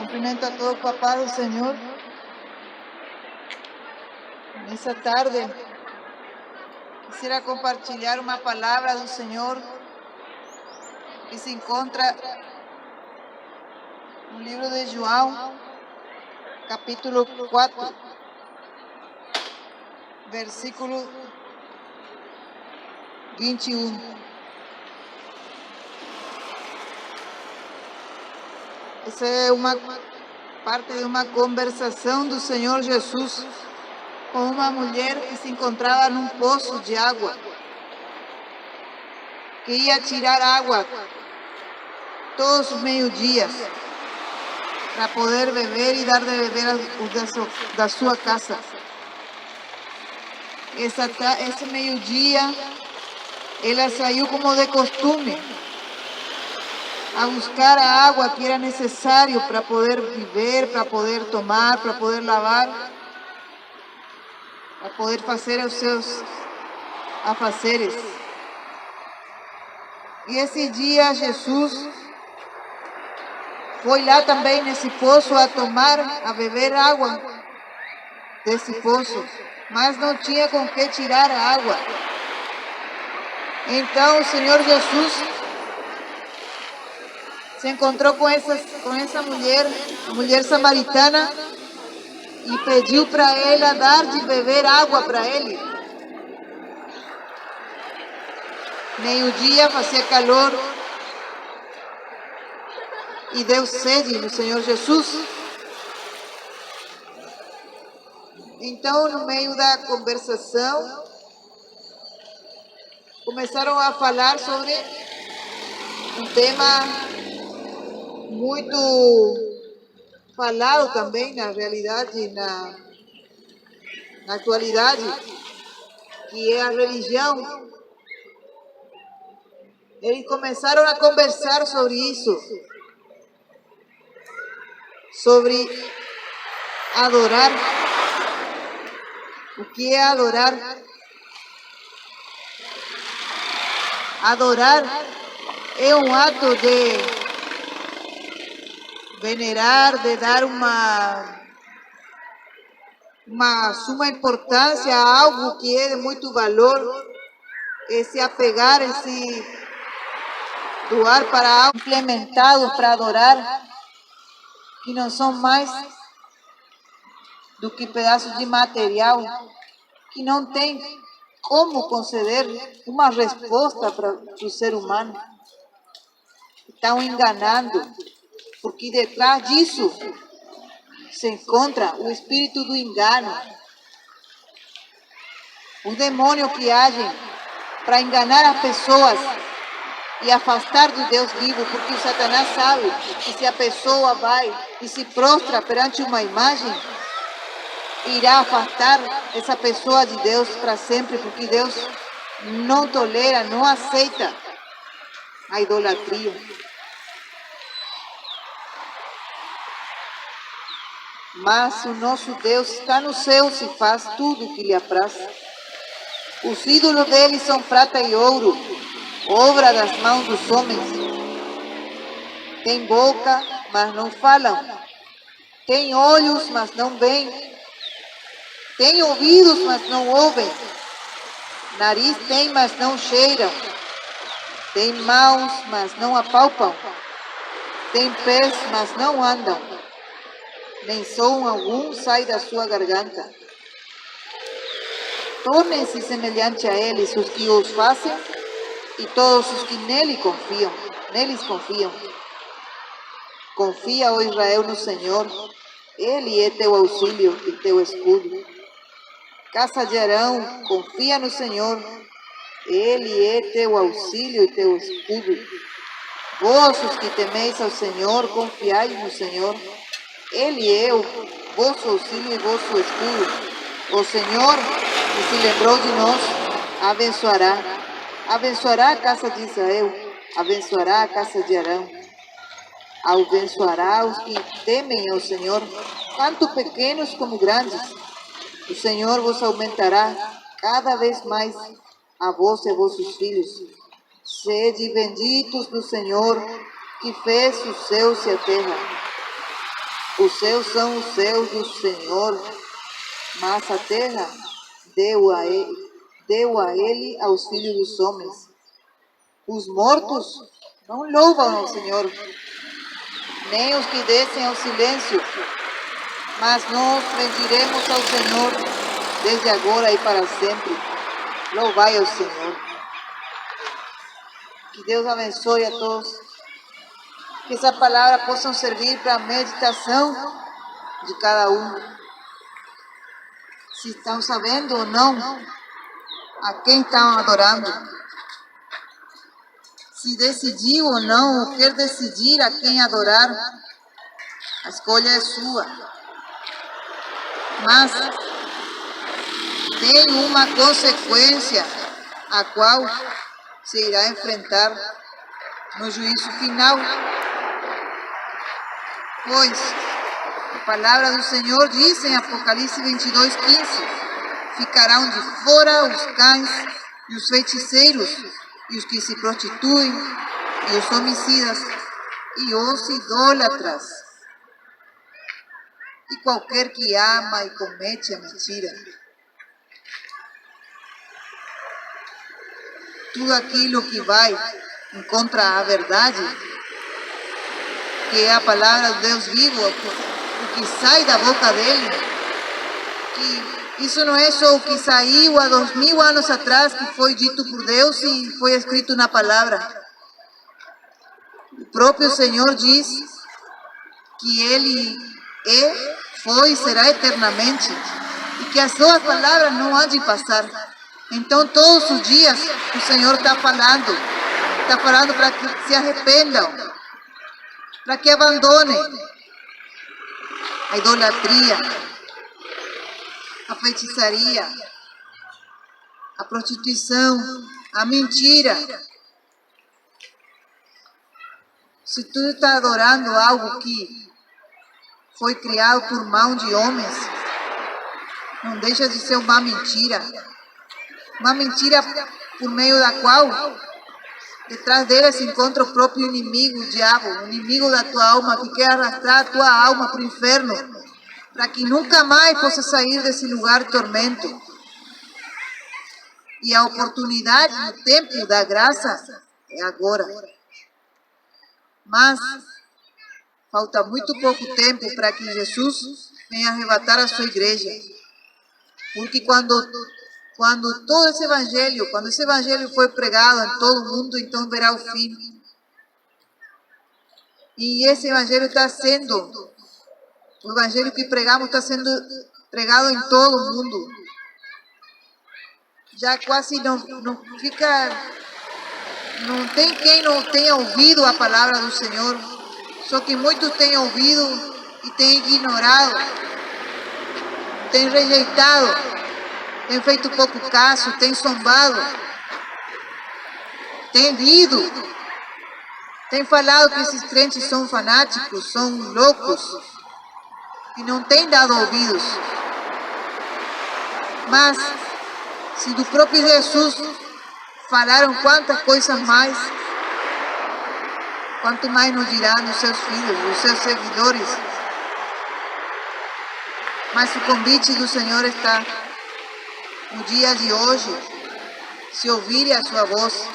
Cumprimento a todo o papá do Senhor. Nessa tarde, quisiera compartilhar uma palavra do Senhor que se encontra no livro de João, capítulo 4, versículo 21. Essa é uma parte de uma conversação do Senhor Jesus com uma mulher que se encontrava num poço de água, que ia tirar água todos os meio-dias para poder beber e dar de beber da sua casa. Esse meio-dia, ela saiu como de costume a buscar a água que era necessário para poder viver, para poder tomar, para poder lavar, para poder fazer os seus afazeres. E esse dia Jesus foi lá também nesse poço a tomar, a beber água desse poço, mas não tinha com que tirar a água. Então o Senhor Jesus se encontrou com essa mulher, a mulher samaritana, e pediu para ela dar de beber água para ele. Meio-dia, fazia calor e deu sede no Senhor Jesus. Então, no meio da conversação, começaram a falar sobre um tema muito falado também na realidade, na atualidade, que é a religião. Eles começaram a conversar sobre isso, sobre adorar. O que é adorar? Adorar é um ato de venerar, de dar uma suma importância a algo que é de muito valor, é se apegar, é se doar para algo, implementados para adorar, que não são mais do que pedaços de material, que não tem como conceder uma resposta para o ser humano. Estão enganando, porque detrás disso se encontra o espírito do engano, o demônio que age para enganar as pessoas e afastar do Deus vivo, porque o Satanás sabe que se a pessoa vai e se prostra perante uma imagem, irá afastar essa pessoa de Deus para sempre, porque Deus não tolera, não aceita a idolatria. Mas o nosso Deus está no céu e faz tudo o que lhe apraz. Os ídolos dele são prata e ouro, obra das mãos dos homens. Tem boca, mas não falam. Tem olhos, mas não veem. Tem ouvidos, mas não ouvem. Nariz tem, mas não cheiram. Tem mãos, mas não apalpam. Tem pés, mas não andam. Nem som algum sai da sua garganta. Tornem-se semelhantes a eles os que os fazem e todos os que neles confiam. Confia, ó Israel, no Senhor. Ele é teu auxílio e teu escudo. Casa de Arão, confia no Senhor. Ele é teu auxílio e teu escudo. Vós, os que temeis ao Senhor, confiai no Senhor. Ele é o vosso auxílio e vosso escudo. O Senhor, que se lembrou de nós, abençoará. Abençoará a casa de Israel, abençoará a casa de Arão. Abençoará os que temem ao Senhor, tanto pequenos como grandes. O Senhor vos aumentará cada vez mais, a vós e a vossos filhos. Sede benditos do Senhor, que fez os céus e a terra. Os céus são os céus do Senhor, mas a terra deu a ele aos filhos dos homens. Os mortos não louvam ao Senhor, nem os que descem ao silêncio, mas nós bendiremos ao Senhor desde agora e para sempre. Louvai ao Senhor. Que Deus abençoe a todos. Que essa palavra possa servir para a meditação de cada um. Se estão sabendo ou não a quem estão adorando. Se decidiu ou não, ou quer decidir a quem adorar, a escolha é sua. Mas tem uma consequência a qual se irá enfrentar no juízo final. Pois a palavra do Senhor diz em Apocalipse 22:15: ficarão de fora os cães e os feiticeiros, e os que se prostituem, e os homicidas, e os idólatras, e qualquer que ama e comete a mentira. Tudo aquilo que vai em contra a verdade, que é a palavra do Deus vivo, o que sai da boca dele, que isso não é só o que saiu há 2000 anos atrás, que foi dito por Deus e foi escrito na palavra. O próprio Senhor diz que Ele é, foi e será eternamente, e que as suas palavras não hão de passar. Então, todos os dias, o Senhor está falando para que se arrependam, para que abandonem a idolatria, a feitiçaria, a prostituição, a mentira. Se tu está adorando algo que foi criado por mão de homens, não deixa de ser uma mentira. Uma mentira por meio da qual, detrás dela se encontra o próprio inimigo, o diabo, o inimigo da tua alma, que quer arrastrar a tua alma para o inferno, para que nunca mais possa sair desse lugar de tormento. E a oportunidade, o tempo da graça é agora. Mas falta muito pouco tempo para que Jesus venha arrebatar a sua igreja. Porque quando todo esse evangelho, quando esse evangelho foi pregado em todo o mundo, então verá o fim. E esse evangelho está sendo, o evangelho que pregamos está sendo pregado em todo o mundo. Já quase não fica, não tem quem não tenha ouvido a palavra do Senhor. Só que muitos têm ouvido e têm ignorado, têm rejeitado, têm feito pouco caso, têm zombado, têm rido, têm falado que esses crentes são fanáticos, são loucos, e não têm dado ouvidos. Mas, se do próprio Jesus falaram quantas coisas mais, quanto mais nos dirá nos seus filhos, nos seus seguidores. Mas o convite do Senhor está no dia de hoje. Se ouvirem a sua voz,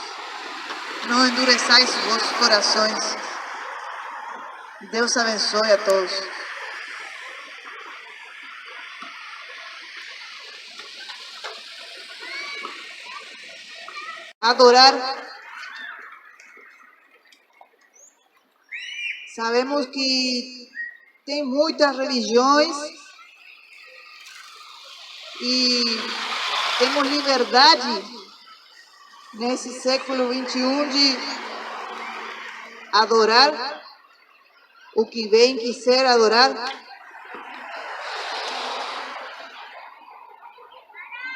não endureçais os vossos corações. Deus abençoe a todos. Adorar. Sabemos que tem muitas religiões e temos liberdade nesse século 21 de adorar o que bem quiser adorar.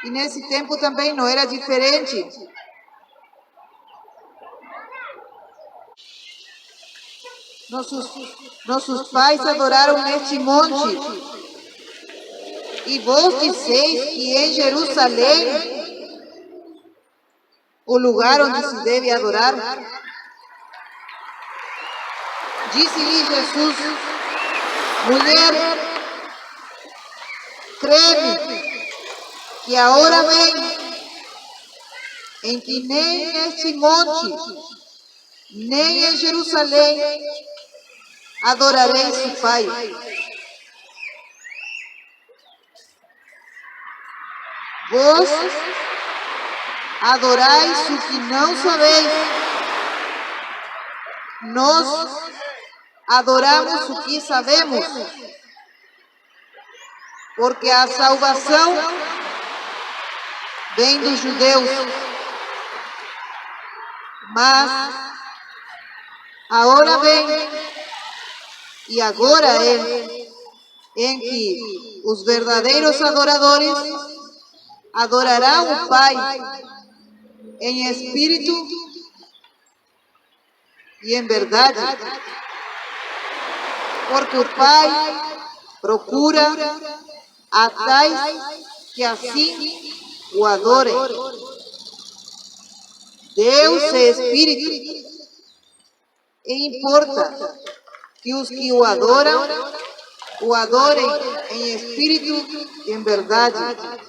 E nesse tempo também não era diferente. Nossos pais adoraram neste monte. E vós disseis que em Jerusalém, o lugar onde se deve adorar, disse-lhe Jesus: mulher, créeme que a hora vem em que nem neste monte, nem em Jerusalém adorareis o Pai. Vós adorais o que não sabeis. Nós adoramos o que sabemos, porque a salvação vem dos judeus. Mas a hora vem, e agora é, em que os verdadeiros adoradores adorarão o Pai em espírito e em verdade, porque o Pai procura a tais que assim o adorem. Deus é espírito, e importa que os que o adorem em espírito e em verdade.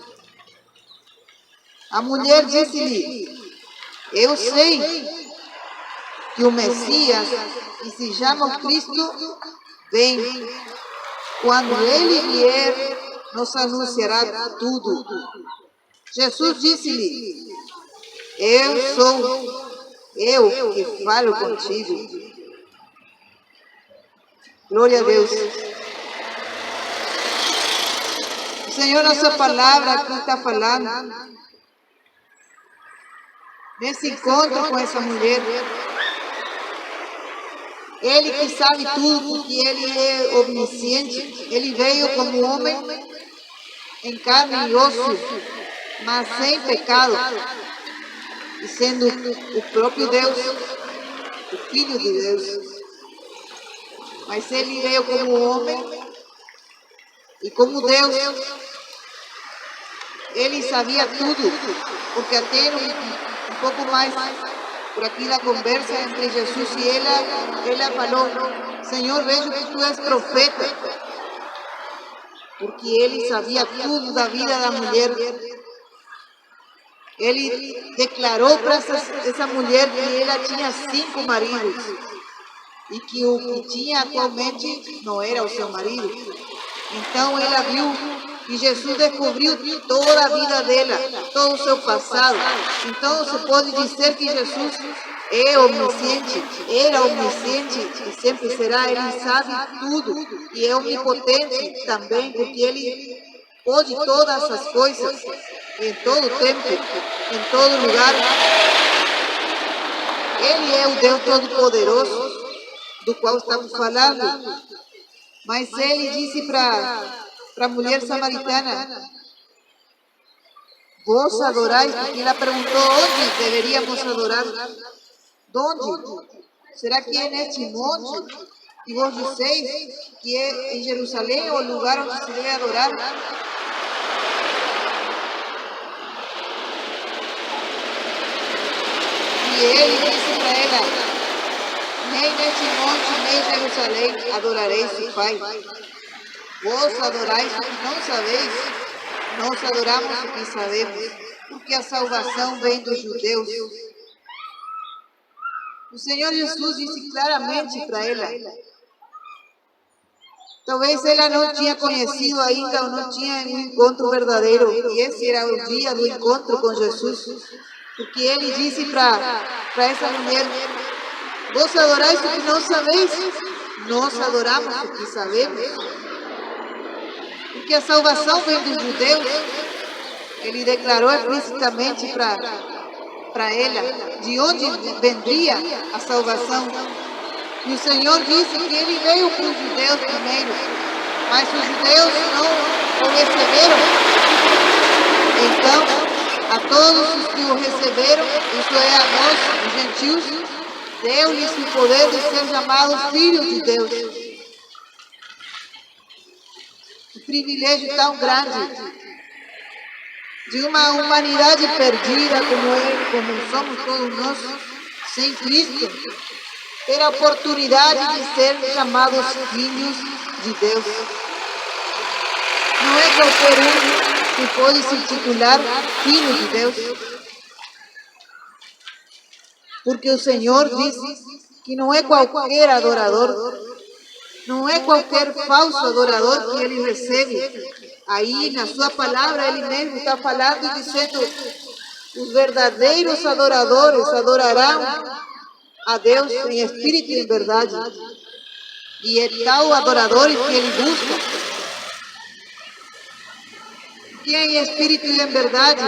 A mulher disse-lhe: eu sei que o Messias, que se chama o Cristo, vem. Quando ele vier, nos anunciará tudo. Jesus disse-lhe: eu sou eu que falo contigo. Glória a Deus. O Senhor, nossa palavra aqui está falando nesse encontro com essa mulher. Ele que sabe tudo, porque ele é omnisciente. Ele veio como homem em carne e osso, mas sem pecado, e sendo o próprio Deus, o Filho de Deus. Mas ele veio como homem e como Deus. Ele sabia tudo, porque até um pouco mais por aqui na conversa entre Jesus e ela falou: Senhor, vejo que tu és profeta, porque ele sabia tudo da vida da mulher. Ele declarou para essa mulher que ela tinha 5 maridos e que o que tinha atualmente não era o seu marido. Então ela viu que Jesus descobriu toda a vida dela, todo o seu passado. Então se pode dizer que Jesus é omnisciente, era omnisciente e sempre será. Ele sabe tudo e é onipotente também, porque ele pode todas as coisas, em todo tempo, em todo lugar. Ele é o Deus Todo-Poderoso, do qual estamos falando. Mas ele disse para a mulher samaritana: vós adorais, porque ela perguntou onde deveríamos adorar. ¿Dónde? ¿Será que é neste monte? E vos dizeis que é em Jerusalém o lugar onde se deve adorar? E ele disse para ela: nem neste monte, nem em Jerusalém adorareis o Pai. Vós adorais o que não sabeis, nós adoramos o que sabemos, porque a salvação vem dos judeus. O Senhor Jesus disse claramente para ela. Talvez ela não tinha conhecido ainda, ou não tinha um encontro verdadeiro, e esse era o dia do encontro com Jesus, porque ele disse para essa mulher: vós adorais o que não sabeis, nós adoramos o que sabemos, porque a salvação vem dos judeus. Ele declarou explicitamente para ela de onde vendria a salvação. E o Senhor disse que ele veio para os judeus primeiro, mas os judeus não o receberam. Então, a todos os que o receberam, isto é, a nós, os gentios, deu-lhes o poder de ser chamados filhos de Deus. Que privilégio tão grande de uma humanidade perdida como somos todos nós, sem Cristo, ter a oportunidade de ser chamados filhos de Deus. Não é qualquer um que pode se titular filho de Deus. Porque o Senhor diz que não é qualquer adorador, não é qualquer falso adorador que ele recebe. Aí, na sua palavra, ele mesmo está falando e dizendo: os verdadeiros adoradores adorarão a Deus em espírito e em verdade. E é tal adorador que ele busca. Que em espírito e em verdade.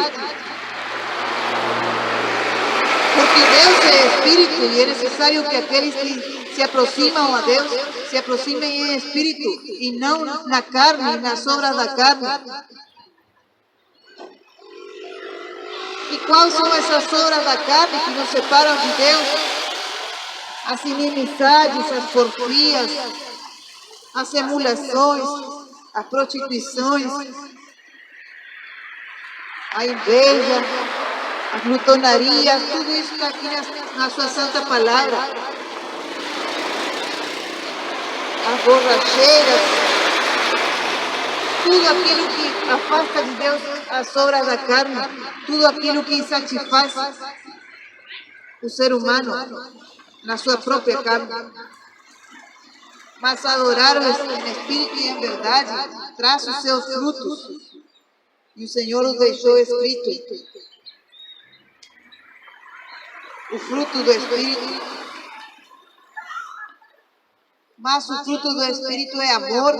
Porque Deus é espírito e é necessário que aqueles que se aproximam a Deus se aproximem em espírito e não na carne, nas obras da carne. E quais são essas obras da carne que nos separam de Deus? As inimizades, as porfias, as emulações, as prostituições, a inveja, as glutonarias, tudo isso está aqui na sua santa palavra. As borracheiras, tudo aquilo que afasta de Deus as obras da carne, tudo aquilo que satisfaz o ser humano na sua própria carne. Mas adorar-o em espírito e em verdade traz os seus frutos. E o Senhor os deixou escrito. O fruto do Espírito. Mas o fruto do Espírito é amor,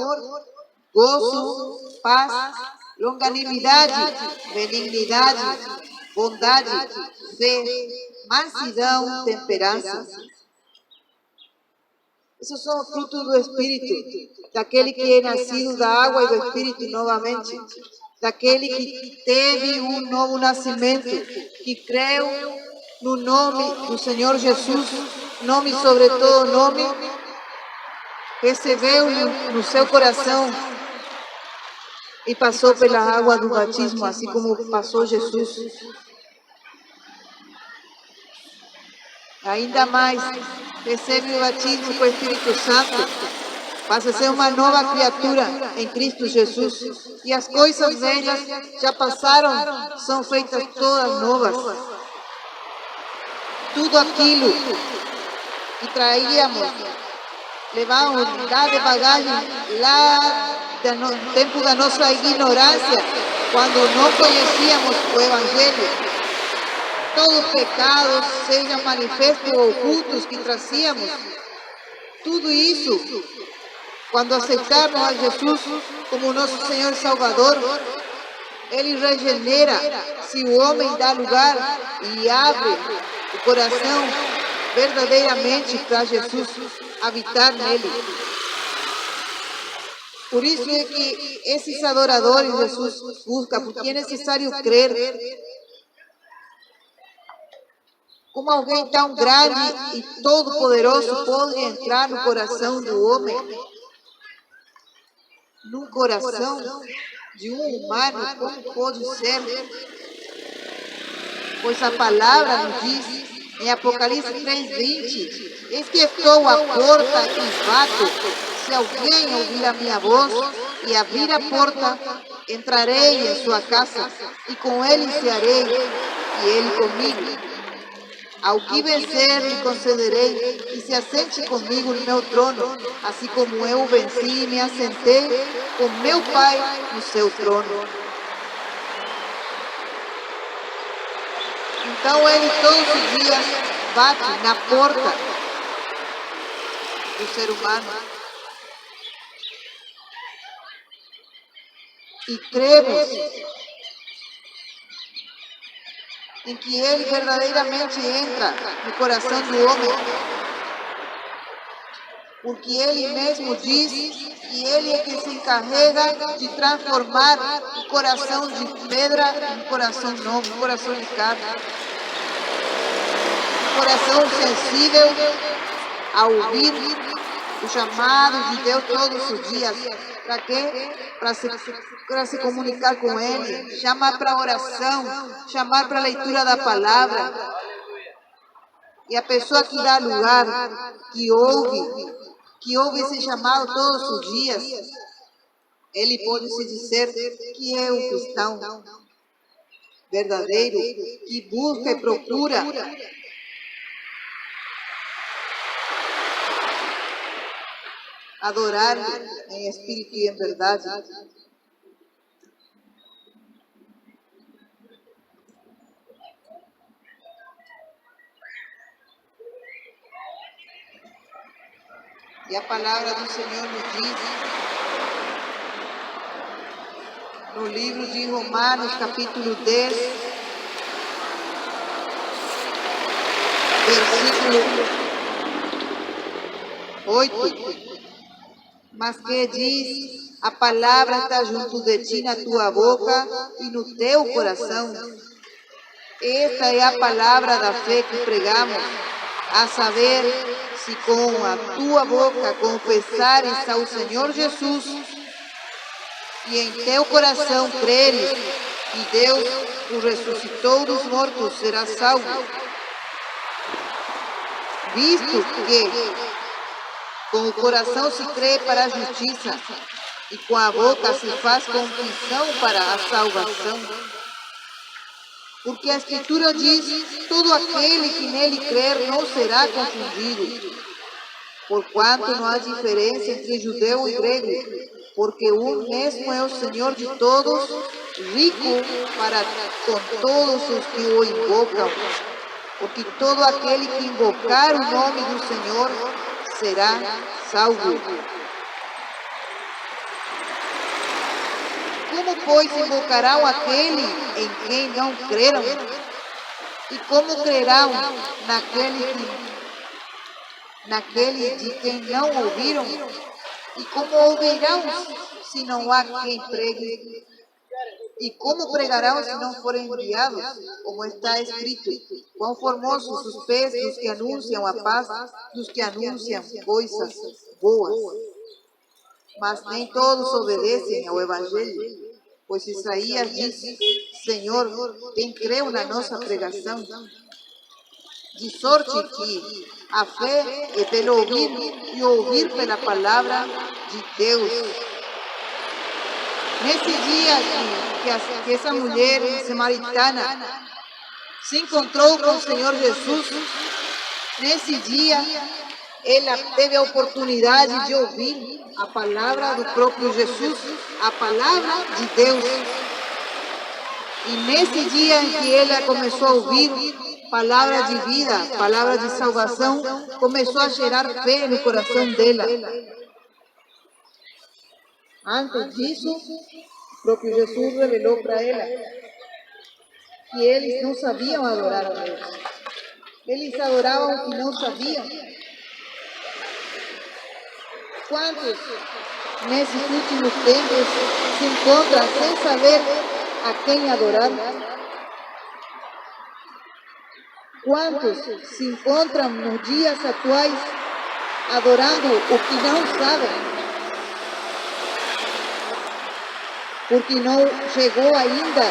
gozo, paz, longanimidade, benignidade, bondade, fé, mansidão, temperança. Esses são os frutos do Espírito, daquele que é nascido da água e do Espírito novamente, daquele que teve um novo nascimento, que creu no nome do Senhor Jesus, nome sobre todo nome, recebeu no seu coração e passou pela água do batismo, assim como passou Jesus. Ainda mais, recebe o batismo com o Espírito Santo, passa a ser uma nova criatura em Cristo Jesus. E as coisas velhas já passaram, são feitas todas novas. Tudo aquilo que traíamos, levávamos lá de bagagem, lá no tempo da nossa ignorância, quando não conhecíamos o Evangelho. Todos os pecados, sejam manifestos ou ocultos que trazíamos, tudo isso, quando aceitamos a Jesus como nosso Senhor e Salvador, Ele regenera, se o homem dá lugar e abre o coração verdadeiramente para Jesus habitar nele. Por isso é que esses adoradores Jesus busca, porque é necessário crer. Como alguém tão grande e todo-poderoso pode entrar no coração do homem? No coração de um humano, como pode ser? Pois a palavra nos diz em Apocalipse 3:20: eis que estou à porta e bato. Se alguém ouvir a minha voz e abrir a porta, entrarei em sua casa e com ele cearei e ele comigo. Ao que vencer, lhe concederei que se assente comigo no meu trono, assim como eu venci e me assentei com meu Pai no seu trono. Então ele todos os dias bate na porta do ser humano. E cremos em que Ele verdadeiramente entra no coração do homem, porque Ele mesmo diz que Ele é quem se encarrega de transformar o coração de pedra em um coração novo, um coração de carne, um coração sensível a ouvir o chamado de Deus todos os dias. Para quê? Para se comunicar com Ele, chamar para a oração, chamar para a leitura da palavra. E a pessoa que dá lugar, que ouve, que ouve ser chamado todos os dias, ele pode se dizer que é um cristão verdadeiro, que busca e procura adorar em espírito e em verdade. E a palavra do Senhor nos diz, no livro de Romanos, capítulo 10, versículo 8, mas que diz, a palavra está junto de ti na tua boca e no teu coração. Esta é a palavra da fé que pregamos, a saber, se com a tua boca confessares ao Senhor Jesus e em teu coração creres que Deus o ressuscitou dos mortos, serás salvo. Visto que com o coração se crê para a justiça e com a boca se faz confissão para a salvação. Porque a Escritura diz, todo aquele que nele crer não será confundido. Porquanto não há diferença entre judeu e grego, porque um mesmo é o Senhor de todos, rico para com todos os que o invocam. Porque todo aquele que invocar o nome do Senhor será salvo. Como, pois, invocarão aquele em quem não creram? E como crerão naquele de quem não ouviram? E como ouvirão se não há quem pregue? E como pregarão se não forem enviados? Como está escrito, quão formosos os pés dos que anunciam a paz, dos que anunciam coisas boas. Mas nem todos obedecem ao Evangelho. Pois Isaías disse, Senhor, quem creu na nossa pregação? De sorte que a fé é pelo ouvir e ouvir pela palavra de Deus. Nesse dia que essa mulher samaritana se encontrou com o Senhor Jesus, nesse dia ela teve a oportunidade de ouvir a palavra do próprio Jesus, a palavra de Deus. E nesse dia em que ela começou a ouvir palavra de vida, palavra de salvação, começou a gerar fé no coração dela. Antes disso, o próprio Jesus revelou para ela que eles não sabiam adorar a Deus. Eles adoravam o que não sabiam. Quantos nesses últimos tempos se encontram sem saber a quem adorar? Quantos se encontram nos dias atuais adorando o que não sabem? Porque não chegou ainda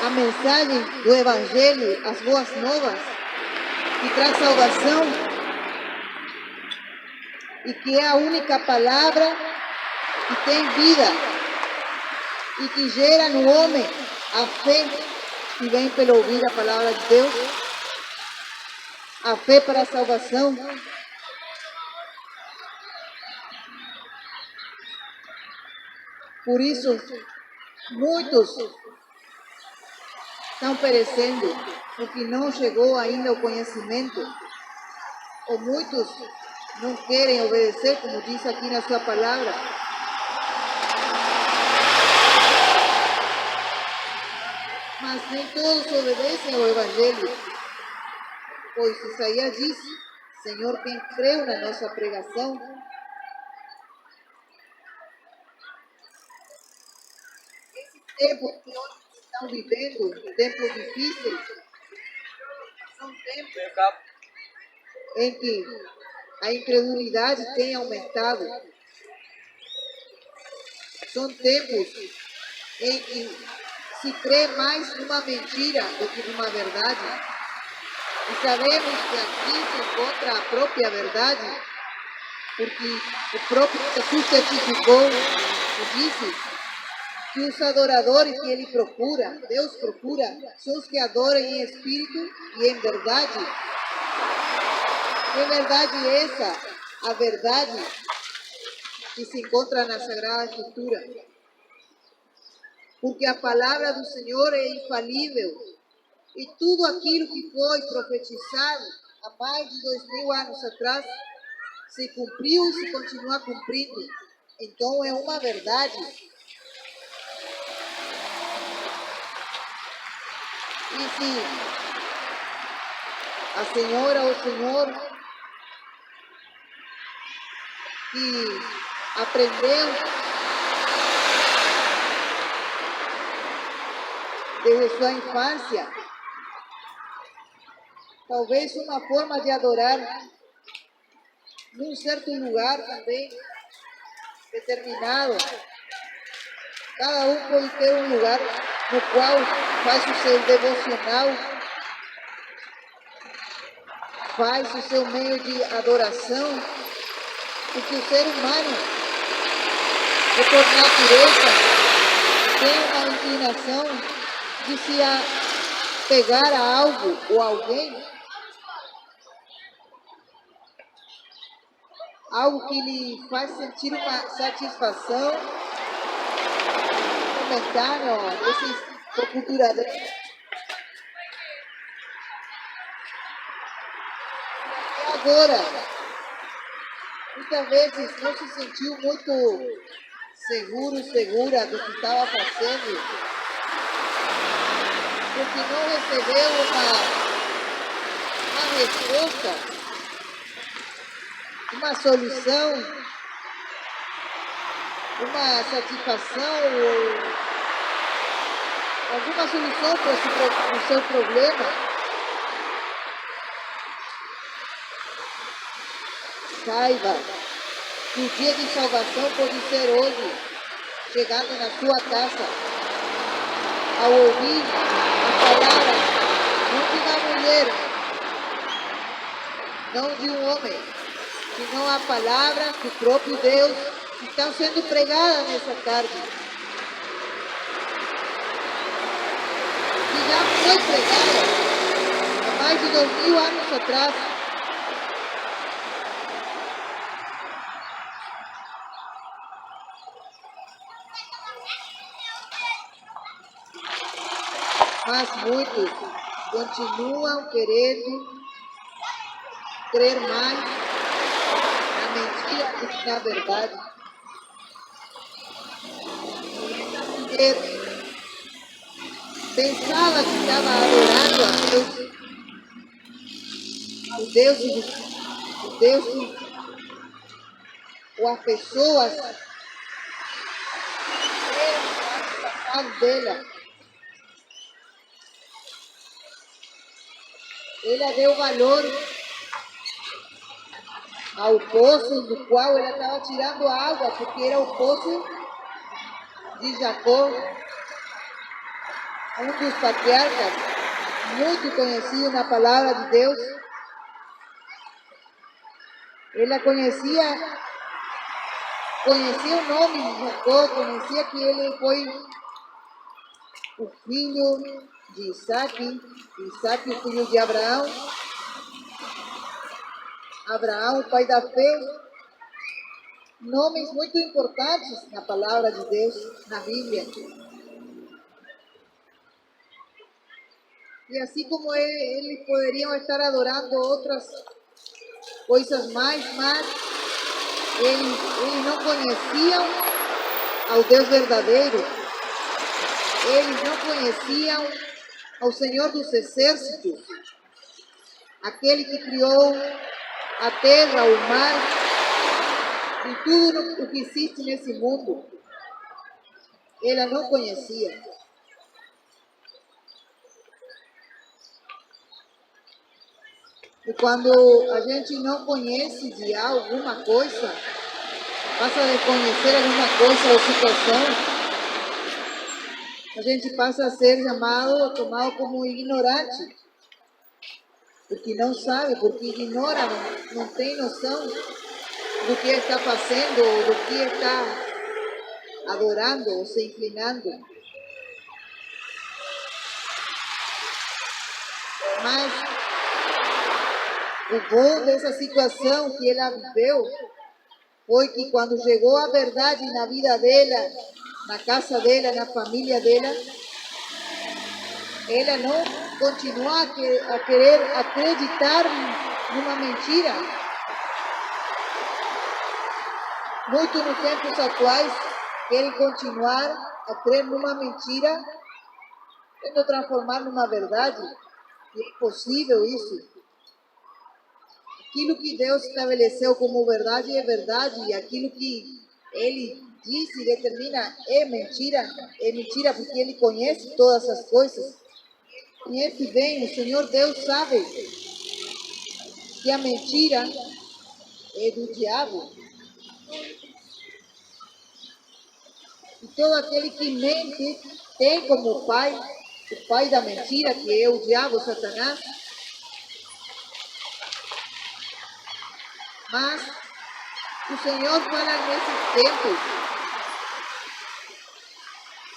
a mensagem do Evangelho, as boas novas, que traz salvação e que é a única palavra que tem vida e que gera no homem a fé que vem pelo ouvir a palavra de Deus, a fé para a salvação. Por isso, muitos estão perecendo porque não chegou ainda o conhecimento, ou muitos não querem obedecer, como diz aqui na sua palavra. Mas nem todos obedecem ao Evangelho, pois Isaías diz, Senhor, quem creu na nossa pregação? Esses tempos que nós estamos vivendo, tempos difíceis, são tempos em que a incredulidade tem aumentado. São tempos em que se crê mais numa mentira do que numa verdade. E sabemos que aqui se encontra a própria verdade, porque o próprio Jesus testificou e disse que os adoradores que ele procura, Deus procura, são os que adoram em espírito e em verdade. Que verdade é essa? A verdade que se encontra na Sagrada Escritura. Porque a palavra do Senhor é infalível e tudo aquilo que foi profetizado há mais de 2000 anos atrás se cumpriu e se continua cumprindo. Então é uma verdade. E se a senhora ou o senhor que aprendeu desde sua infância, talvez uma forma de adorar num certo lugar também determinado. Cada um pode ter um lugar no qual faz o seu devocional, faz o seu meio de adoração, porque o ser humano, de por natureza, tem uma inclinação de se apegar a algo ou alguém, algo que lhe faz sentir uma satisfação momentânea, desses culturadores. E agora, muitas vezes não se sentiu muito segura do que estava fazendo, porque não recebeu uma resposta, uma solução, uma satisfação ou alguma solução para o seu problema. Saiba que o dia de salvação pode ser hoje, chegando na sua casa, ao ouvir a palavra, não de uma mulher, não de um homem, senão a palavra do próprio Deus que está sendo pregada nessa tarde. Que já foi pregada há mais de 2000 anos atrás. Mas muitos continuam querendo crer mais na mentira do que na verdade. Mulher pensava que estava adorando a Deus, o Deus ou as pessoas dela. Ela deu valor ao poço do qual ela estava tirando água, porque era o poço de Jacó, um dos patriarcas, muito conhecido na palavra de Deus. Ela conhecia o nome de Jacó, conhecia que ele foi o filho de Isaac, Isaac o filho de Abraão, Abraão, o pai da fé, nomes muito importantes na palavra de Deus, na Bíblia. E assim como eles poderiam estar adorando outras coisas mais, mas eles não conheciam ao Deus verdadeiro. Eles não conheciam ao Senhor dos Exércitos, aquele que criou a terra, o mar e tudo o que existe nesse mundo. Ela não conhecia. E quando a gente não conhece de alguma coisa, passa a desconhecer alguma coisa ou situação, a gente passa a ser tomado como ignorante, porque não sabe, porque ignora, não tem noção. do que está fazendo, ou do que está adorando ou se inclinando. Mas o bom dessa situação que ela viveu foi que quando chegou a verdade na vida dela, na casa dela, na família dela, ela não continuou a querer acreditar numa mentira. Muitos nos tempos atuais querem continuar a crer numa mentira, tentando transformar numa verdade. E é possível isso. Aquilo que Deus estabeleceu como verdade é verdade, e aquilo que Ele diz e determina é mentira porque Ele conhece todas as coisas. Conhece bem, o Senhor Deus sabe que a mentira é do diabo. E todo aquele que mente tem como pai, o pai da mentira, que é o diabo, Satanás. Mas o Senhor fala nesses tempos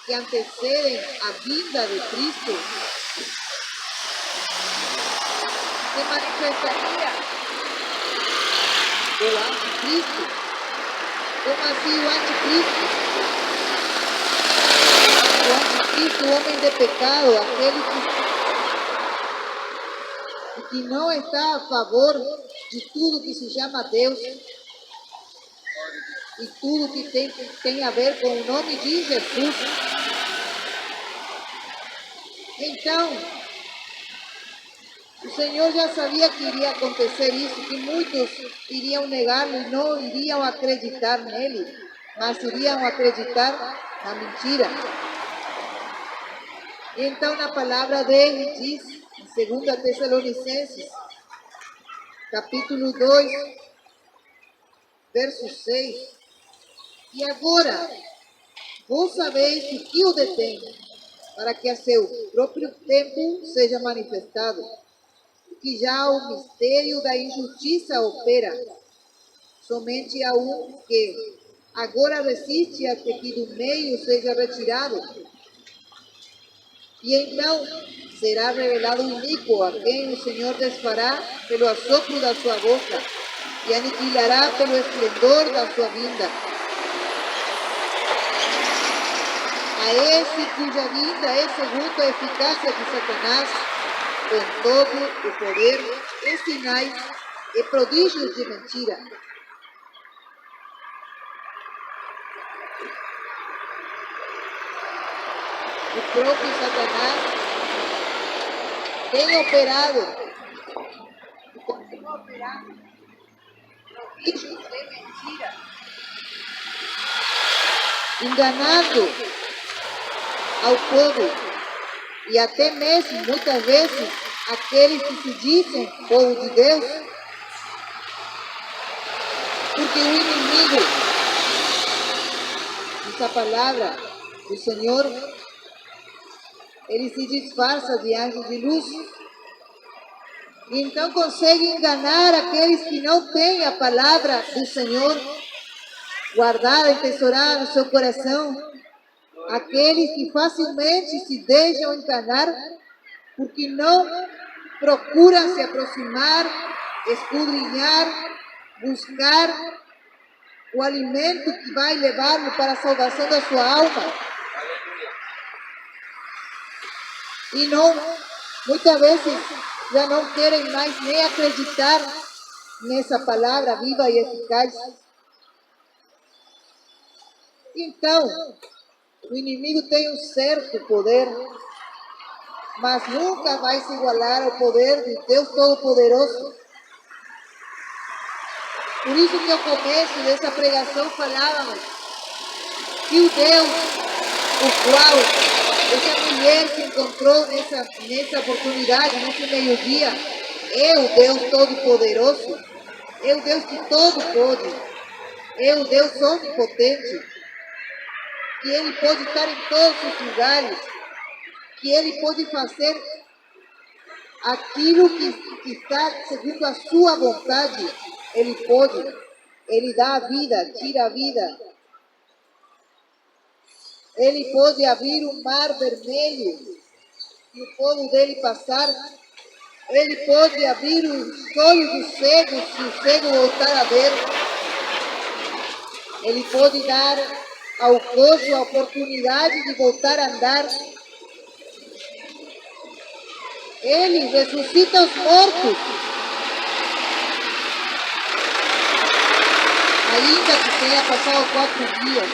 que antecedem a vinda de Cristo, se manifestaria o anticristo. Como assim o anticristo? O anticristo, o homem de pecado, aquele que não está a favor de tudo que se chama Deus e tudo que tem a ver com o nome de Jesus. Então, o Senhor já sabia que iria acontecer isso, que muitos iriam negá-lo e não iriam acreditar nele, mas iriam acreditar na mentira. Então, na palavra dele diz, em 2 Tessalonicenses, capítulo 2, verso 6, e agora, vos sabeis o que o detém, para que a seu próprio tempo seja manifestado, que já o mistério da injustiça opera, somente a um que agora resiste até que do meio seja retirado. E então será revelado o iníquo, a quem o Senhor desfará pelo assopro da sua boca e aniquilará pelo esplendor da sua vinda. A esse cuja vinda é segundo a eficácia de Satanás, com todo o poder e sinais e prodígios de mentira. O próprio Satanás tem operado e continua operando prodígios de mentira, enganando ao povo e até mesmo, muitas vezes, aqueles que se dizem povo de Deus, porque o inimigo, essa palavra do Senhor, ele se disfarça de anjo de luz, e então consegue enganar aqueles que não têm a palavra do Senhor guardada, entesourada no seu coração, aqueles que facilmente se deixam enganar porque não procuram se aproximar, escudriñar, buscar o alimento que vai levá-lo para a salvação da sua alma. E não, muitas vezes, já não querem mais nem acreditar nessa palavra viva e eficaz. Então, o inimigo tem um certo poder, mas nunca vai se igualar ao poder de Deus Todo-Poderoso. Por isso que ao começo dessa pregação falávamos que o Deus, o qual essa mulher se encontrou nessa oportunidade, nesse meio-dia, é o Deus Todo-Poderoso, é o Deus que todo pode, é o Deus onipotente, que Ele pode estar em todos os lugares, que Ele pode fazer aquilo que está segundo a sua vontade, Ele pode. Ele dá a vida, tira a vida. Ele pode abrir um mar vermelho e o povo dele passar. Ele pode abrir os olhos dos cegos se o cego voltar a ver. Ele pode dar ao coxo a oportunidade de voltar a andar. Ele ressuscita os mortos. Ainda que tenha passado 4 dias.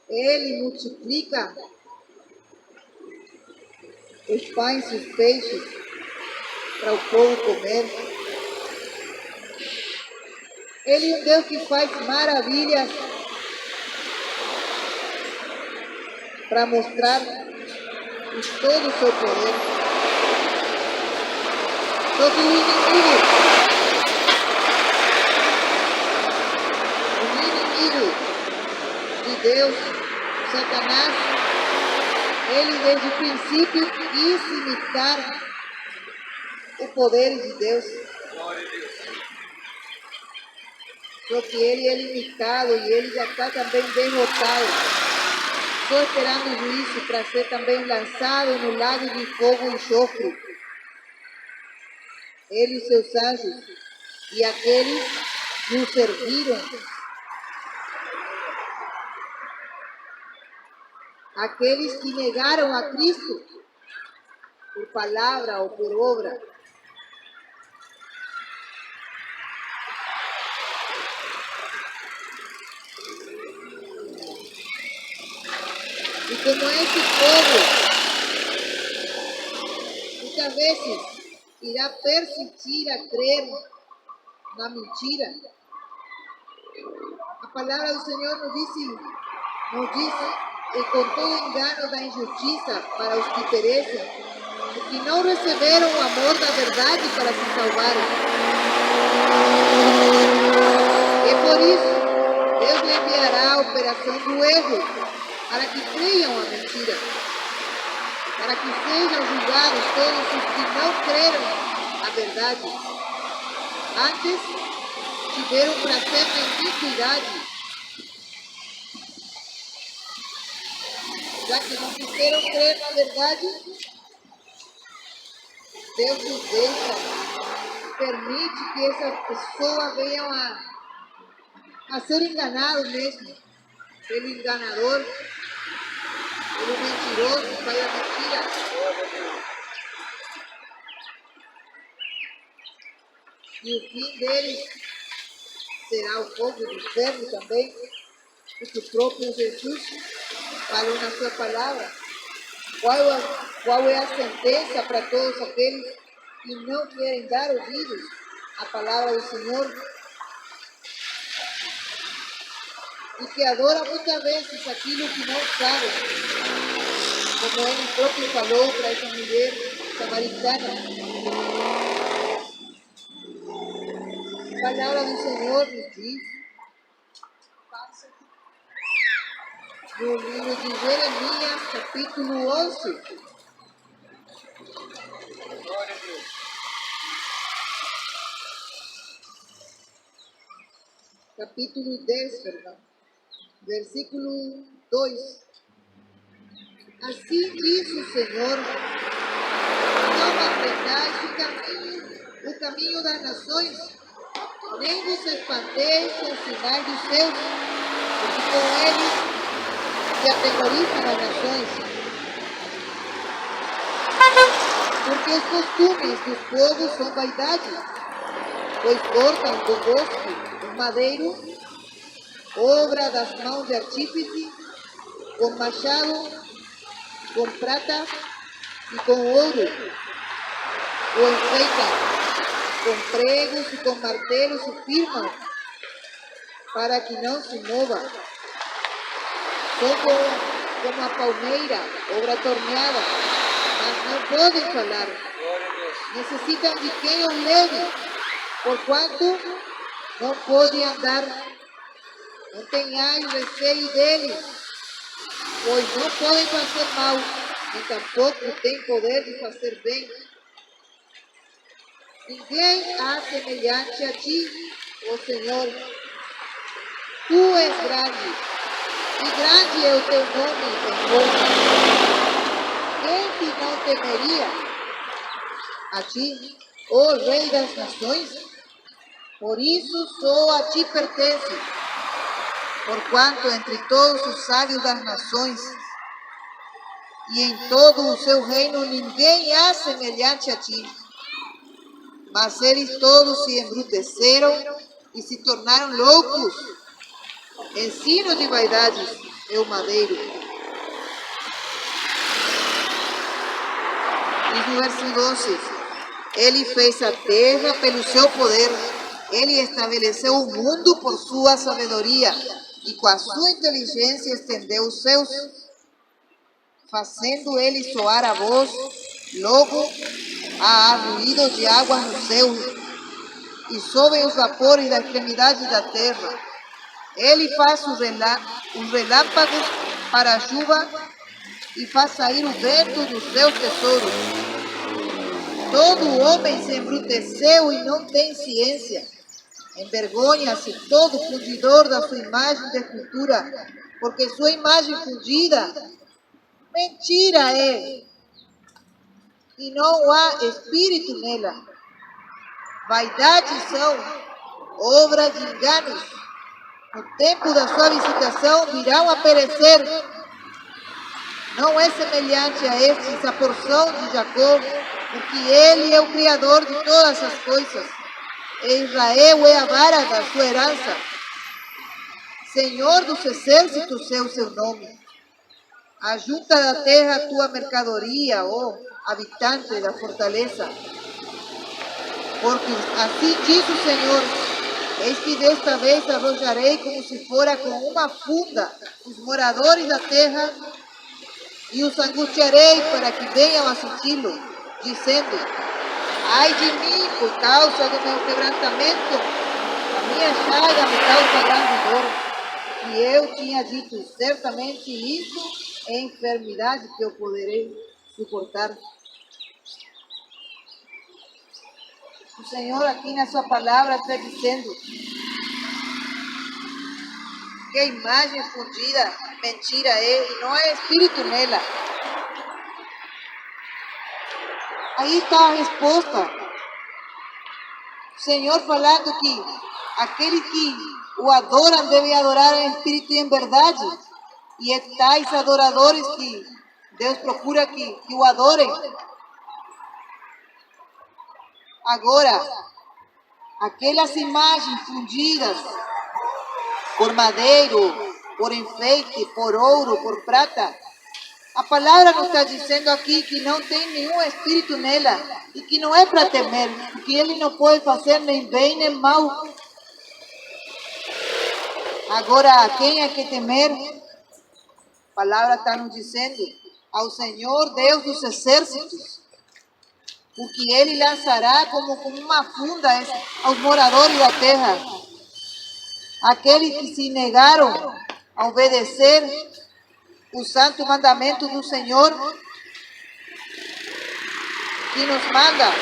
Ele multiplica os pães e os peixes para o povo comer. Ele é um Deus que faz maravilhas para mostrar todo o seu poder. Todo o inimigo de Deus, Satanás, ele desde o princípio quis imitar o poder de Deus. Só que ele é limitado e ele já está também derrotado. Só esperando o juízo para ser também lançado no lago de fogo e enxofre. Ele e seus anjos e aqueles que o serviram. Aqueles que negaram a Cristo por palavra ou por obra. E como esse povo, muitas vezes irá persistir a crer na mentira. A palavra do Senhor nos diz e com todo engano da injustiça para os que perecem, os que não receberam o amor da verdade para se salvarem. E por isso, Deus lhe enviará a operação do erro, para que creiam a mentira, para que sejam julgados todos os que não creram a verdade. Antes, tiveram prazer na iniquidade, já que não quiseram crer na verdade, Deus nos deixa, permite que essa pessoa venha a ser enganado mesmo, pelo enganador, pelo mentiroso, pai da mentira. E o fim deles será o fogo do inferno também, porque o próprio Jesus falou na sua palavra. Qual é a sentença para todos aqueles que não querem dar ouvidos à palavra do Senhor? E que adoram muitas vezes aquilo que não sabem, como ele próprio falou para essa mulher samaritana. A palavra do Senhor nos diz, no livro de Jeremias, capítulo 11, capítulo 10, perdão, versículo 2. Assim diz o Senhor, não aprendais o caminho das nações, nem vos espanteis com os sinais dos céus, porque com eles se aterrorizam as nações. Porque os costumes dos povos são vaidade, pois cortam do bosque o madeiro, obra das mãos de artífice, com machado, com prata e com ouro, o enfeitam, com pregos e com martelos o firmam, para que não se mova. São como a palmeira, obra torneada, mas não podem falar. Necessitam de quem os leve, porquanto não podem andar. Não tenhais receio deles, pois não podem fazer mal, nem tampouco têm poder de fazer bem. Ninguém há semelhante a ti, ó Senhor. Tu és grande, e grande é o teu nome em força. Quem te não temeria? A ti, ó Rei das Nações? Por isso só a ti pertence, porquanto entre todos os sábios das nações e em todo o seu reino ninguém há semelhante a ti. Mas eles todos se embruteceram e se tornaram loucos. Ensino de vaidades é o madeiro. Diz no verso 12: Ele fez a terra pelo seu poder, ele estabeleceu o mundo por sua sabedoria, e com a sua inteligência estendeu os céus, fazendo ele soar a voz, logo há ruídos de águas no céu, e sobem os vapores da extremidade da terra. Ele faz os relâmpagos para a chuva e faz sair o vento dos seus tesouros. Todo homem se embruteceu e não tem ciência. Envergonha-se todo fundidor da sua imagem de escultura, porque sua imagem fundida, mentira é, e não há espírito nela. Vaidades são obras de enganos. No tempo da sua visitação virão a perecer. Não é semelhante a estes a porção de Jacó, porque ele é o Criador de todas as coisas. E Israel é a vara da sua herança. Senhor dos exércitos é o seu nome. Ajunta da terra a tua mercadoria, ó habitante da fortaleza. Porque assim diz o Senhor: eis que desta vez arrojarei como se fora com uma funda os moradores da terra e os angustiarei para que venham a senti-lo, dizendo: ai de mim, por causa do meu quebrantamento, a minha chaga me causa grande dor. E eu tinha dito: certamente isso é enfermidade que eu poderei suportar. O Senhor aqui na sua palavra está dizendo que a imagem fundida, mentira é, e não há espírito nela. Aí está a resposta. O Senhor falando que aqueles que o adoram devem adorar em espírito e em verdade. E é tais adoradores que Deus procura que o adorem. Agora, aquelas imagens fundidas por madeiro, por enfeite, por ouro, por prata, a palavra nos está dizendo aqui que não tem nenhum espírito nela e que não é para temer, porque ele não pode fazer nem bem nem mal. Agora, a quem é que temer? A palavra está nos dizendo: ao Senhor Deus dos exércitos, porque ele lançará como uma funda aos moradores da terra. Aqueles que se negaram a obedecer o santo mandamento do Senhor, que nos manda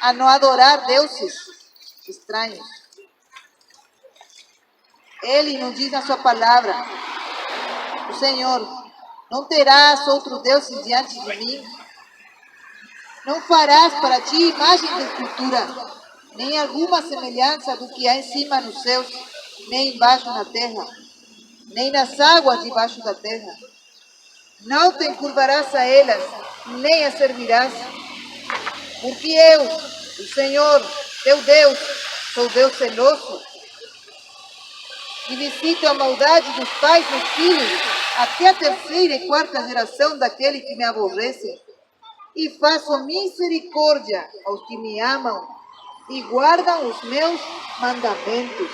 a não adorar deuses estranhos. Ele nos diz na sua palavra: o Senhor, não terás outro Deus diante de mim, não farás para ti imagem de escultura, nem alguma semelhança do que há em cima nos céus, nem embaixo na terra, nem nas águas debaixo da terra. Não te encurvarás a elas, nem as servirás, porque eu, o Senhor, teu Deus, sou Deus celoso, e visito a maldade dos pais nos filhos, até a terceira e quarta geração daquele que me aborrece, e faço misericórdia aos que me amam e guardam os meus mandamentos.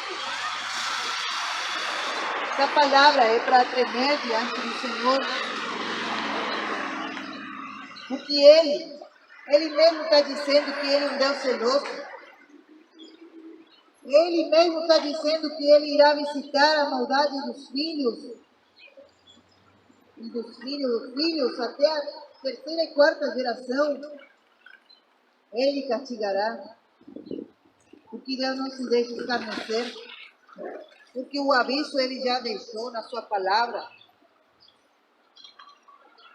Essa palavra é para tremer diante do Senhor, porque Ele mesmo está dizendo que Ele é um Deus celoso. Ele mesmo está dizendo que Ele irá visitar a maldade dos filhos, e dos filhos até a terceira e quarta geração. Ele castigará, porque Deus não se deixa escarnecer, porque o aviso ele já deixou na sua palavra.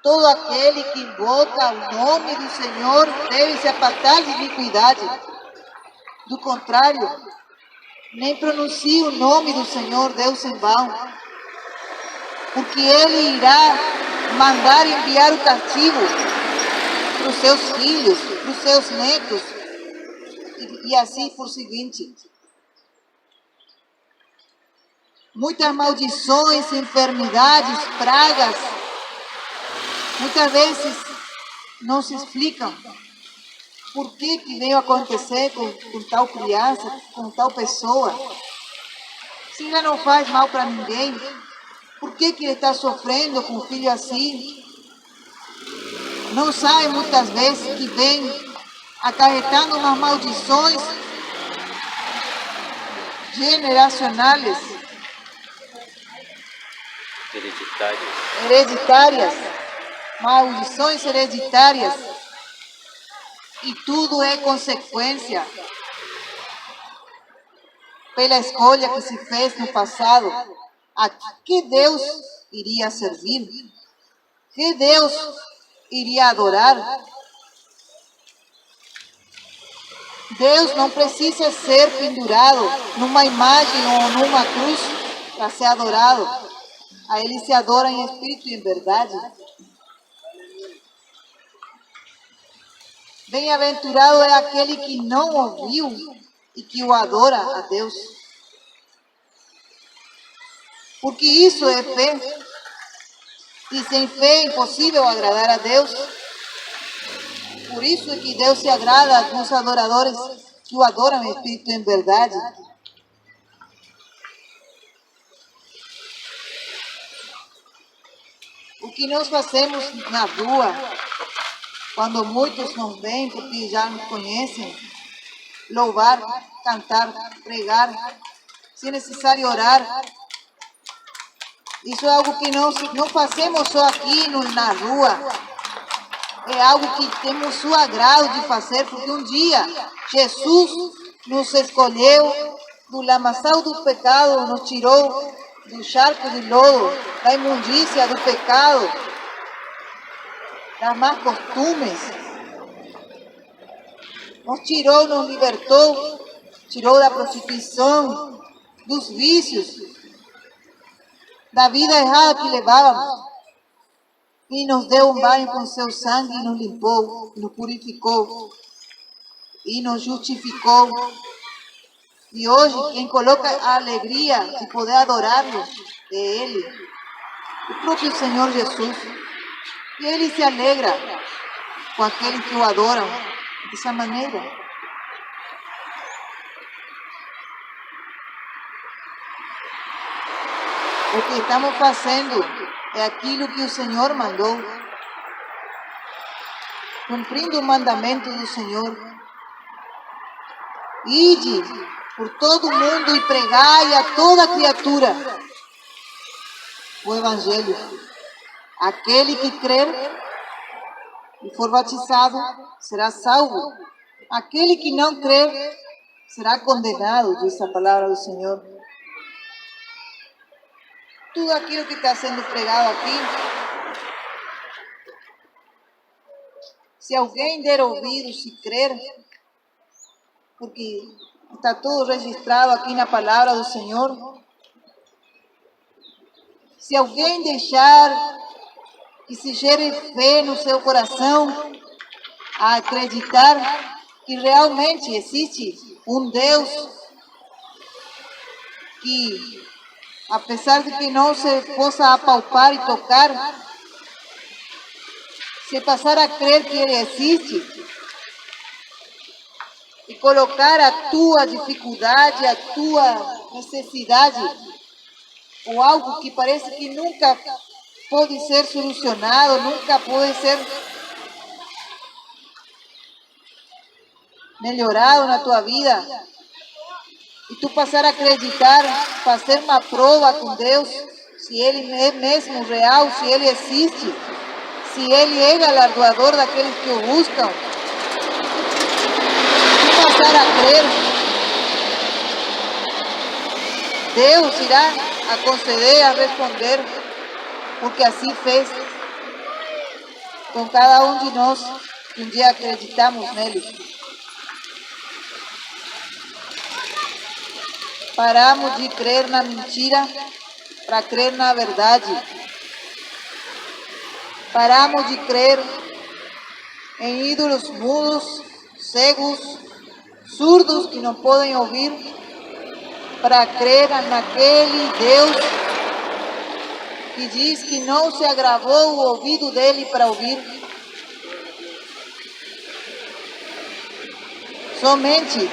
Todo aquele que invoca o nome do Senhor deve se apartar de iniquidade. Do contrário, nem pronuncie o nome do Senhor Deus em vão, porque Ele irá mandar enviar o castigo para os seus filhos, para os seus netos, e assim por seguinte. Muitas maldições, enfermidades, pragas, muitas vezes não se explicam por que veio acontecer com tal criança, com tal pessoa. Se já não faz mal para ninguém, por que ele está sofrendo com um filho assim? Não sabe muitas vezes que vem acarretando umas maldições generacionais, hereditárias, maldições hereditárias, e tudo é consequência pela escolha que se fez no passado. A que Deus iria servir? Que Deus iria adorar? Deus não precisa ser pendurado numa imagem ou numa cruz para ser adorado. A Ele se adora em espírito e em verdade. Bem-aventurado é aquele que não ouviu e que o adora a Deus. Porque isso é fé. E sem fé é impossível agradar a Deus. Por isso é que Deus se agrada dos adoradores que o adoram em espírito e em verdade. O que nós fazemos na rua, quando muitos nos veem, porque já nos conhecem, louvar, cantar, pregar, se necessário orar, isso é algo que nós não fazemos só aqui na rua. É algo que temos o agrado de fazer, porque um dia Jesus nos escolheu do lamaçal do pecado, nos tirou do charco de lodo, da imundícia do pecado, das más costumes. Nos tirou, nos libertou, tirou da prostituição, dos vícios, da vida errada que levávamos. E nos deu um banho com seu sangue e nos limpou, nos purificou e nos justificou. E hoje quem coloca a alegria de poder adorá-lo é Ele, o próprio Senhor Jesus. E Ele se alegra com aqueles que o adoram dessa maneira. O que estamos fazendo é aquilo que o Senhor mandou, cumprindo o mandamento do Senhor. Ide por todo o mundo e pregai a toda criatura o Evangelho. Aquele que crer e for batizado será salvo. Aquele que não crer será condenado, diz a palavra do Senhor. Tudo aquilo que está sendo pregado aqui, se alguém der ouvidos e crer, porque está tudo registrado aqui na palavra do Senhor, se alguém deixar que se gere fé no seu coração, a acreditar que realmente existe um Deus que, apesar de que não se possa apalpar e tocar, se passar a crer que Ele existe e colocar a tua dificuldade, a tua necessidade, ou algo que parece que nunca pode ser solucionado, nunca pode ser melhorado na tua vida, e tu passar a acreditar, fazer uma prova com Deus, se Ele é mesmo real, se Ele existe, se Ele é galardoador daqueles que o buscam. começar a crer, Deus irá a conceder, a responder, porque assim fez com cada um de nós que um dia acreditamos nele. Paramos de crer na mentira para crer na verdade. Paramos de crer em ídolos mudos, cegos, surdos que não podem ouvir, para crer naquele Deus que diz que não se agravou o ouvido dele para ouvir. Somente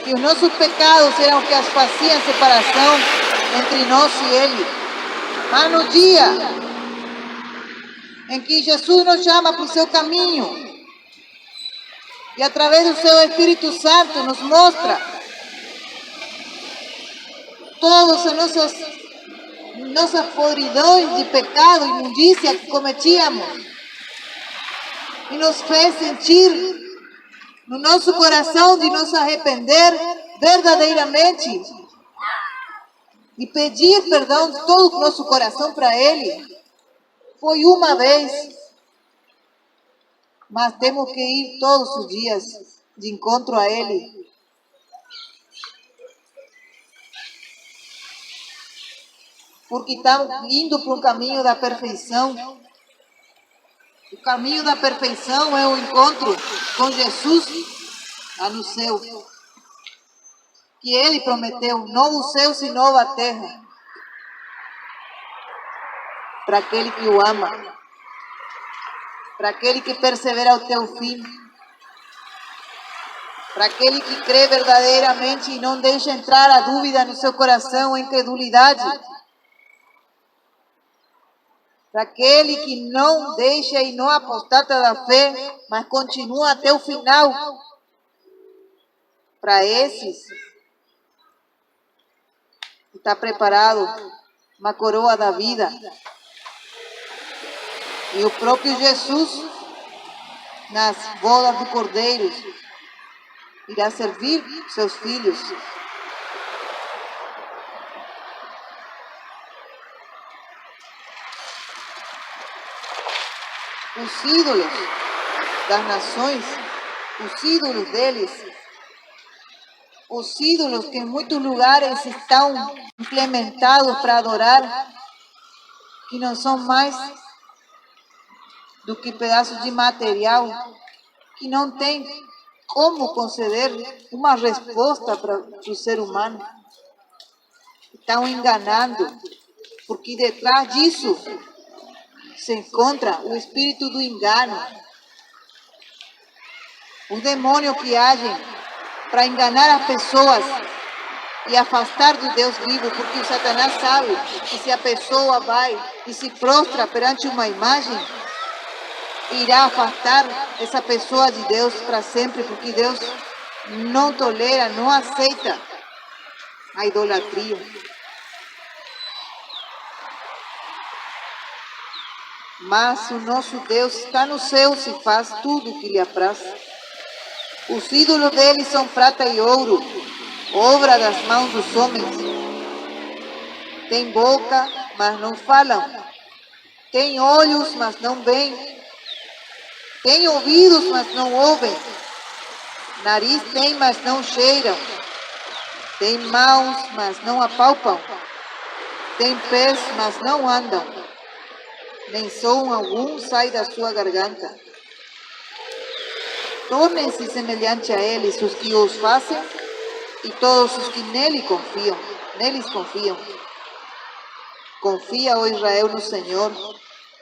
que os nossos pecados eram os que as faziam separação entre nós e ele. Mas no dia em que Jesus nos chama para o seu caminho e através do seu Espírito Santo nos mostra todas as nossas podridões de pecado, imundícia que cometíamos, e nos fez sentir no nosso coração de nos arrepender verdadeiramente e pedir perdão de todo o nosso coração para ele. Foi uma vez, mas temos que ir todos os dias de encontro a ele. Porque estamos indo para um caminho da perfeição. O caminho da perfeição é o encontro com Jesus lá no céu. Que ele prometeu, novos céus e nova terra. Para aquele que o ama. Para aquele que persevera até o fim. Para aquele que crê verdadeiramente e não deixa entrar a dúvida no seu coração, a incredulidade. Para aquele que não deixa e não apostata da fé, mas continua até o final. Para esses, está preparado uma coroa da vida. E o próprio Jesus, nas bodas do Cordeiro, irá servir seus filhos. Os ídolos das nações, os ídolos deles, os ídolos que em muitos lugares estão implementados para adorar, que não são mais do que pedaços de material, que não tem como conceder uma resposta para o ser humano. Estão enganando, porque detrás disso se encontra o espírito do engano, os demônios que agem para enganar as pessoas e afastar do Deus vivo, porque o Satanás sabe que se a pessoa vai e se prostra perante uma imagem, irá afastar essa pessoa de Deus para sempre, porque Deus não tolera, não aceita a idolatria. Mas o nosso Deus está no céu e faz tudo o que lhe apraz. Os ídolos dele são prata e ouro, obra das mãos dos homens. Tem boca, mas não falam. Tem olhos, mas não veem. Tem ouvidos, mas não ouvem. Nariz tem, mas não cheiram. Tem mãos, mas não apalpam. Tem pés, mas não andam. Nem som algum sai da sua garganta. Tornem-se semelhantes a eles os que os fazem e todos os que neles confiam. Confia, ó Israel, no Senhor.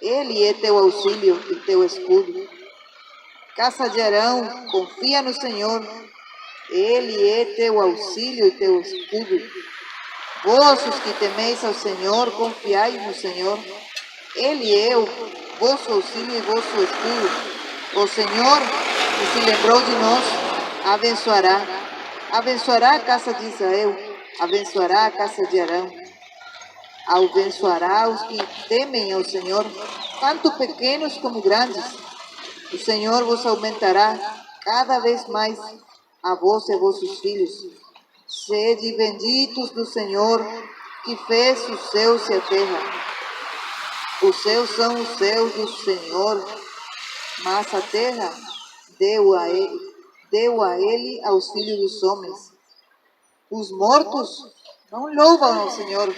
Ele é teu auxílio e teu escudo. Casa de Arão, confia no Senhor. Ele é teu auxílio e teu escudo. Vós, os que temeis ao Senhor, confiai no Senhor. Ele é o vosso auxílio e vosso escudo. O Senhor, que se lembrou de nós, abençoará. Abençoará a casa de Israel, abençoará a casa de Arão. Abençoará os que temem ao Senhor, tanto pequenos como grandes. O Senhor vos aumentará cada vez mais a vós e vossos filhos. Sede benditos do Senhor, que fez os céus e a terra. Os céus são os céus do Senhor, mas a terra deu a ele aos filhos dos homens. Os mortos não louvam ao Senhor,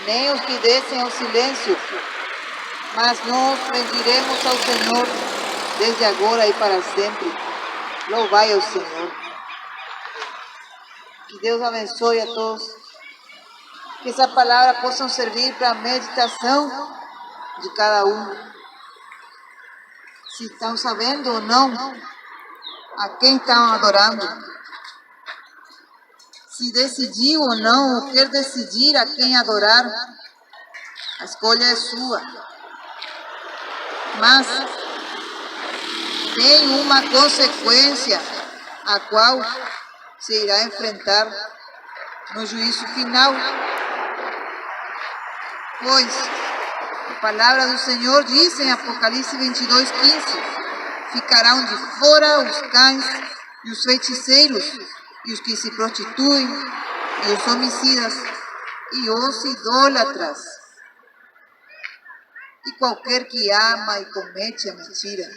nem os que descem ao silêncio, mas nós bendiremos ao Senhor desde agora e para sempre. Louvai ao Senhor. Que Deus abençoe a todos. Que essa palavra possa servir para a meditação de cada um. Se estão sabendo ou não a quem estão adorando. Se decidiu ou não, ou quer decidir a quem adorar. A escolha é sua. Mas tem uma consequência a qual se irá enfrentar no juízo final. Pois a palavra do Senhor diz em Apocalipse 22:15: ficarão de fora os cães e os feiticeiros, e os que se prostituem, e os homicidas, e os idólatras, e qualquer que ama e comete a mentira.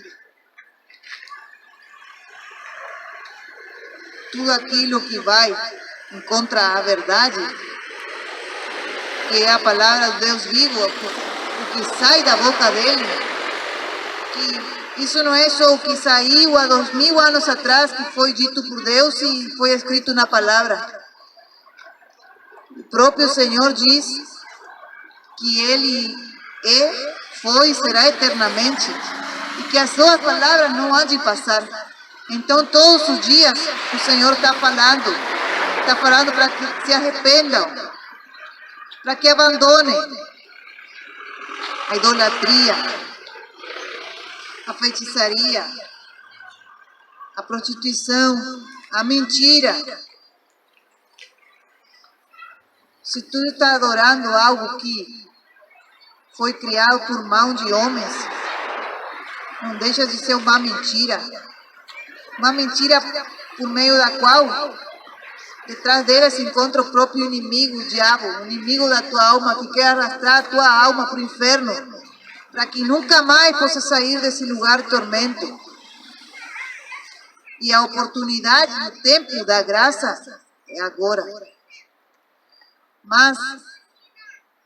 Tudo aquilo que vai contra a verdade, que é a palavra de Deus vivo, o que sai da boca dele, que isso não é só o que saiu há 2000 anos atrás, que foi dito por Deus e foi escrito na palavra. O próprio Senhor diz que Ele é, foi e será eternamente, e que as suas palavras não hão de passar. Então todos os dias o Senhor está falando para que se arrependam, para que abandonem a idolatria, a feitiçaria, a prostituição, a mentira. Se tu está adorando algo que foi criado por mão de homens, não deixa de ser uma mentira. Uma mentira por meio da qual, detrás dela se encontra o próprio inimigo, o diabo, o inimigo da tua alma, que quer arrastrar a tua alma para o inferno, para que nunca mais possa sair desse lugar de tormento. E a oportunidade, o tempo da graça é agora. Mas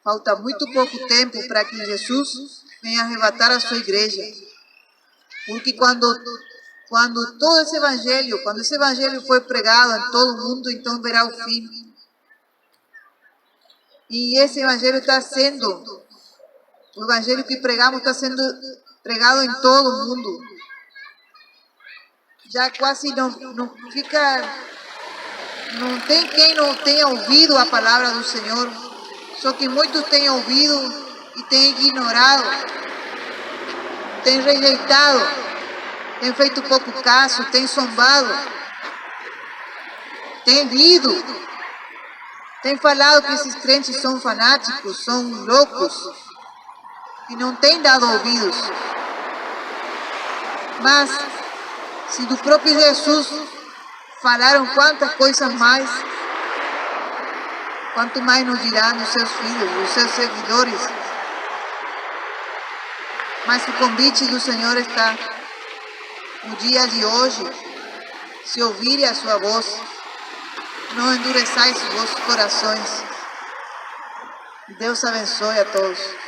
falta muito pouco tempo para que Jesus venha arrebatar a sua igreja. Porque quando todo esse evangelho, quando esse evangelho foi pregado em todo o mundo, então verá o fim. E esse evangelho está sendo, o evangelho que pregamos está sendo pregado em todo o mundo. Já quase não fica, não tem quem não tenha ouvido a palavra do Senhor. Só que muitos têm ouvido e têm ignorado, têm rejeitado, têm feito pouco caso, têm zombado, têm rido, têm falado que esses crentes são fanáticos, são loucos, e não têm dado ouvidos. Mas, se do próprio Jesus falaram quantas coisas mais, quanto mais nos dirão os seus filhos, os seus seguidores. Mas o convite do Senhor está no dia de hoje. Se ouvirem a sua voz, não endureçais os vossos corações. Deus abençoe a todos.